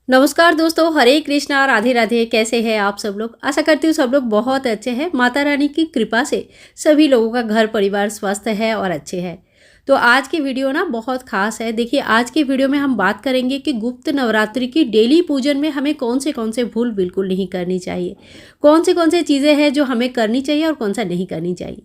नमस्कार दोस्तों, हरे कृष्णा, राधे राधे। कैसे हैं आप सब लोग? आशा करती हूँ सब लोग बहुत अच्छे हैं। माता रानी की कृपा से सभी लोगों का घर परिवार स्वस्थ है और अच्छे हैं। तो आज की वीडियो ना बहुत खास है। देखिए, आज की वीडियो में हम बात करेंगे कि गुप्त नवरात्रि की डेली पूजन में हमें कौन से भूल बिल्कुल नहीं करनी चाहिए, कौन से चीज़ें हैं जो हमें करनी चाहिए और कौन सा नहीं करनी चाहिए।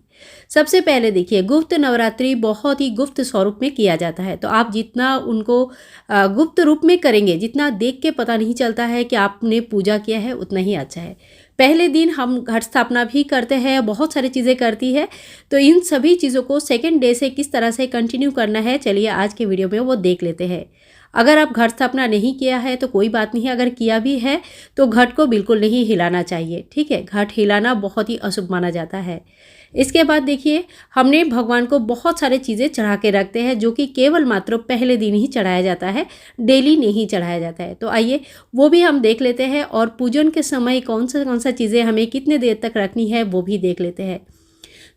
सबसे पहले देखिए, गुप्त नवरात्रि बहुत ही गुप्त स्वरूप में किया जाता है। तो आप जितना उनको गुप्त रूप में करेंगे, जितना देख के पता नहीं चलता है कि आपने पूजा किया है, उतना ही अच्छा है। पहले दिन हम घट स्थापना भी करते हैं, बहुत सारी चीज़ें करती है। तो इन सभी चीज़ों को सेकंड डे से किस तरह से कंटिन्यू करना है, चलिए आज के वीडियो में वो देख लेते हैं। अगर आप घट स्थापना नहीं किया है तो कोई बात नहीं है, अगर किया भी है तो घट को बिल्कुल नहीं हिलाना चाहिए, ठीक है। घट हिलाना बहुत ही अशुभ माना जाता है। इसके बाद देखिए, हमने भगवान को बहुत सारे चीज़ें चढ़ा के रखते हैं जो कि केवल मात्र पहले दिन ही चढ़ाया जाता है, डेली नहीं चढ़ाया जाता है। तो आइए वो भी हम देख लेते हैं और पूजन के समय कौन सा चीज़ें हमें कितने देर तक रखनी है वो भी देख लेते हैं।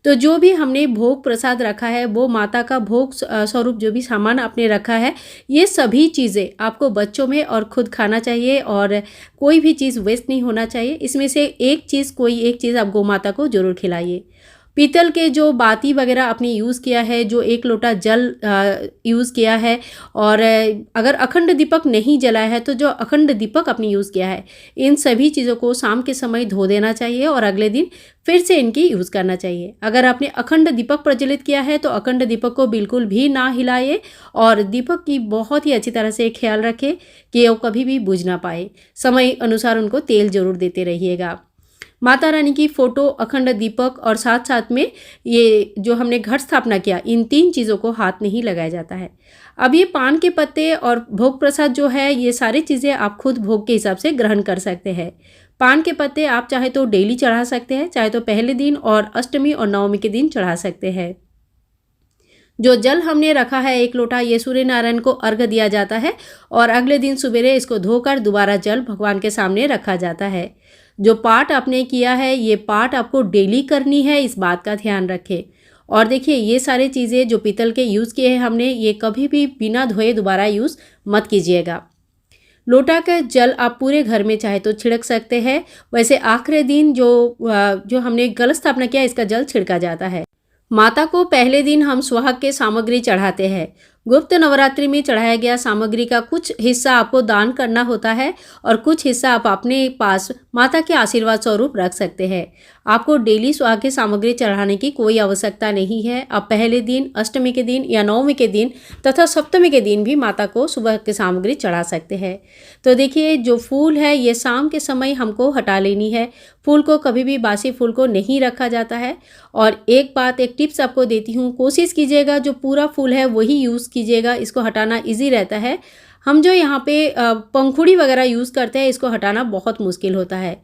तो जो भी हमने भोग प्रसाद रखा है, वो माता का भोग स्वरूप जो भी सामान आपने रखा है, ये सभी चीज़ें आपको बच्चों में और खुद खाना चाहिए और कोई भी चीज़ वेस्ट नहीं होना चाहिए। इसमें से कोई एक चीज़ आप गौ माता को ज़रूर खिलाइए। पीतल के जो बाती वगैरह आपने यूज़ किया है, जो 1 लोटा जल यूज़ किया है और अगर अखंड दीपक नहीं जलाया है तो जो अखंड दीपक आपने यूज़ किया है, इन सभी चीज़ों को शाम के समय धो देना चाहिए और अगले दिन फिर से इनकी यूज़ करना चाहिए। अगर आपने अखंड दीपक प्रज्वलित किया है तो अखंड दीपक को बिल्कुल भी ना हिलाइए और दीपक की बहुत ही अच्छी तरह से ख्याल रखें कि वो कभी भी बुझ ना पाए। समय अनुसार उनको तेल ज़रूर देते रहिएगा। माता रानी की फ़ोटो, अखंड दीपक और साथ साथ में ये जो हमने घट स्थापना किया, इन 3 चीज़ों को हाथ नहीं लगाया जाता है। अब ये पान के पत्ते और भोग प्रसाद जो है, ये सारी चीज़ें आप खुद भोग के हिसाब से ग्रहण कर सकते हैं। पान के पत्ते आप चाहे तो डेली चढ़ा सकते हैं, चाहे तो पहले दिन और अष्टमी और नवमी के दिन चढ़ा सकते हैं। जो जल हमने रखा है 1 लोटा, ये सूर्य नारायण को अर्घ्य दिया जाता है और अगले दिन सवेरे इसको धोकर दोबारा जल भगवान के सामने रखा जाता है। जो पाठ आपने किया है, ये पाठ आपको डेली करनी है, इस बात का ध्यान रखें। और देखिए, ये सारी चीज़ें जो पीतल के यूज़ किए हैं हमने, ये कभी भी बिना धोए दोबारा यूज़ मत कीजिएगा। लोटा का जल आप पूरे घर में चाहे तो छिड़क सकते हैं। वैसे आखिरी दिन जो हमने कलश स्थापना किया, इसका जल छिड़का जाता है। माता को पहले दिन हम सुहाग के सामग्री चढ़ाते हैं। गुप्त नवरात्रि में चढ़ाया गया सामग्री का कुछ हिस्सा आपको दान करना होता है और कुछ हिस्सा आप अपने पास माता के आशीर्वाद स्वरूप रख सकते हैं। आपको डेली सुहाग की सामग्री चढ़ाने की कोई आवश्यकता नहीं है। आप पहले दिन, अष्टमी के दिन या नवमी के दिन तथा सप्तमी के दिन भी माता को सुबह की सामग्री चढ़ा सकते हैं। तो देखिए, जो फूल है ये शाम के समय हमको हटा लेनी है। फूल को कभी भी बासी फूल को नहीं रखा जाता है। और एक टिप्स आपको देती हूँ, कोशिश कीजिएगा जो पूरा फूल है वही यूज़ कीजिएगा, इसको हटाना ईजी रहता है। हम जो यहाँ पे पंखुड़ी वगैरह यूज़ करते हैं, इसको हटाना बहुत मुश्किल होता है।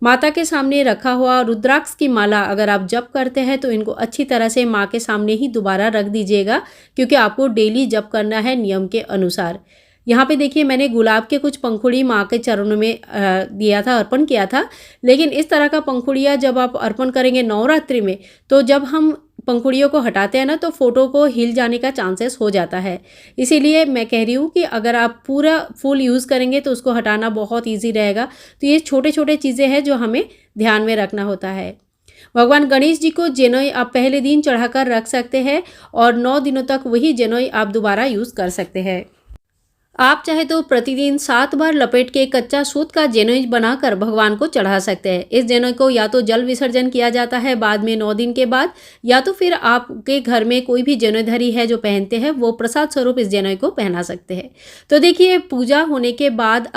माता के सामने रखा हुआ रुद्राक्ष की माला अगर आप जप करते हैं तो इनको अच्छी तरह से माँ के सामने ही दोबारा रख दीजिएगा, क्योंकि आपको डेली जप करना है नियम के अनुसार। यहाँ पे देखिए, मैंने गुलाब के कुछ पंखुड़ी माँ के चरणों में दिया था, अर्पण किया था। लेकिन इस तरह का पंखुड़ियाँ जब आप अर्पण करेंगे नवरात्रि में, तो जब हम पंखुड़ियों को हटाते हैं ना, तो फोटो को हिल जाने का चांसेस हो जाता है। इसीलिए मैं कह रही हूँ कि अगर आप पूरा फूल यूज़ करेंगे तो उसको हटाना बहुत ईजी रहेगा। तो ये छोटे छोटे चीज़ें हैं जो हमें ध्यान में रखना होता है। भगवान गणेश जी को जनेऊ आप पहले दिन चढ़ाकर रख सकते हैं और 9 दिनों तक वही जनेऊ आप दोबारा यूज़ कर सकते हैं। आप चाहे तो प्रतिदिन 7 बार लपेट के कच्चा सूत का जनेऊ बनाकर भगवान को चढ़ा सकते हैं। इस जनेऊ को या तो जल विसर्जन किया जाता है बाद में 9 दिन के बाद, या तो फिर आपके घर में कोई भी जनेऊधारी है जो पहनते हैं, वो प्रसाद स्वरूप इस जनेऊ को पहना सकते हैं। तो देखिए, पूजा होने के बाद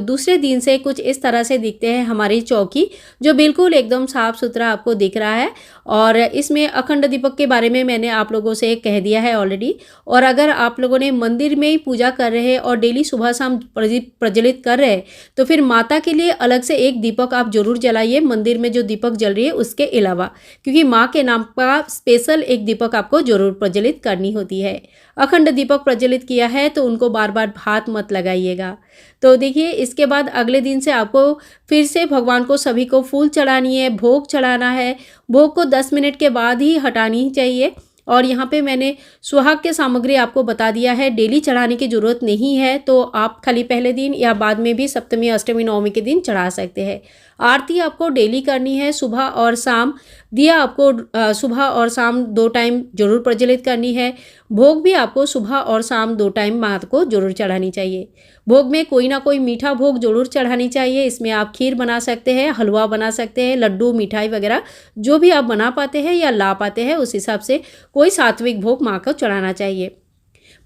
दूसरे दिन से कुछ इस तरह से दिखते हैं हमारी चौकी, जो बिल्कुल एकदम साफ सुथरा आपको दिख रहा है। और इसमें अखंड दीपक के बारे में मैंने आप लोगों से कह दिया है ऑलरेडी। और अगर आप लोगों ने मंदिर में ही पूजा कर रहे हैं और डेली सुबह शाम प्रज्वलित कर रहे हैं, तो फिर माता के लिए अलग से एक दीपक आप जरूर जलाइए, मंदिर में जो दीपक जल रही है उसके अलावा, क्योंकि माँ के नाम का स्पेशल एक दीपक आपको जरूर प्रज्वलित करनी होती है। अखंड दीपक प्रज्वलित किया है तो उनको बार बार हाथ मत लगाइएगा। तो देखिए, इसके बाद अगले दिन से आपको फिर से भगवान को सभी को फूल चढ़ानी है, भोग चढ़ाना है। भोग को 10 मिनट के बाद ही हटानी चाहिए। और यहाँ पे मैंने सुहाग के सामग्री आपको बता दिया है। डेली चढ़ाने की ज़रूरत नहीं है, तो आप खाली पहले दिन या बाद में भी सप्तमी, अष्टमी, नवमी के दिन चढ़ा सकते हैं। आरती आपको डेली करनी है, सुबह और शाम। दिया आपको सुबह और शाम 2 टाइम जरूर प्रज्वलित करनी है। भोग भी आपको सुबह और शाम 2 टाइम माँ को जरूर चढ़ानी चाहिए। भोग में कोई ना कोई मीठा भोग जरूर चढ़ानी चाहिए। इसमें आप खीर बना सकते हैं, हलवा बना सकते हैं, लड्डू, मिठाई वगैरह जो भी आप बना पाते हैं या ला पाते हैं, उस हिसाब से कोई सात्विक भोग माँ को चढ़ाना चाहिए।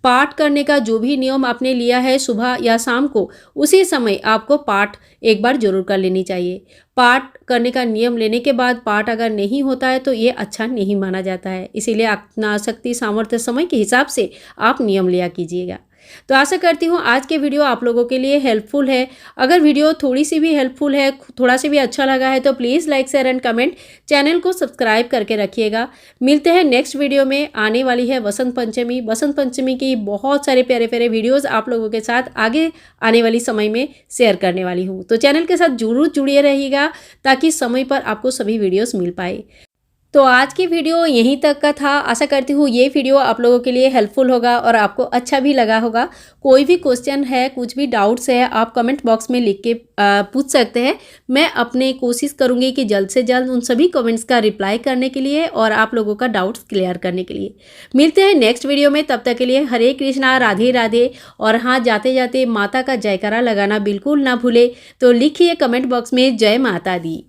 पाठ करने का जो भी नियम आपने लिया है सुबह या शाम को, उसी समय आपको पाठ एक बार जरूर कर लेनी चाहिए। पाठ करने का नियम लेने के बाद पाठ अगर नहीं होता है तो ये अच्छा नहीं माना जाता है। इसीलिए अपना शक्ति, सामर्थ्य, समय के हिसाब से आप नियम लिया कीजिएगा। तो आशा करती हूँ आज के वीडियो आप लोगों के लिए हेल्पफुल है। अगर वीडियो थोड़ी सी भी हेल्पफुल है, थोड़ा सा भी अच्छा लगा है, तो please like, share and comment, channel को सब्सक्राइब करके रखिएगा। मिलते हैं नेक्स्ट वीडियो में। आने वाली है वसंत पंचमी। वसंत पंचमी की बहुत सारे प्यारे प्यारे वीडियोज़ आप लोगों के साथ आगे आने वाली समय में शेयर करने वाली हूँ। तो चैनल के साथ जरूर जुड़े रहिएगा ताकि समय पर आपको सभी वीडियोज़ मिल पाए। तो आज की वीडियो यहीं तक का था। आशा करती हूँ ये वीडियो आप लोगों के लिए हेल्पफुल होगा और आपको अच्छा भी लगा होगा। कोई भी क्वेश्चन है, कुछ भी डाउट्स है, आप कमेंट बॉक्स में लिख के पूछ सकते हैं। मैं अपने कोशिश करूँगी कि जल्द से जल्द उन सभी कमेंट्स का रिप्लाई करने के लिए और आप लोगों का डाउट्स क्लियर करने के लिए। मिलते हैं नेक्स्ट वीडियो में, तब तक के लिए हरे कृष्णा, राधे राधे। और हाँ, जाते जाते माता का जयकारा लगाना बिल्कुल ना भूले। तो लिखिए कमेंट बॉक्स में जय माता दी।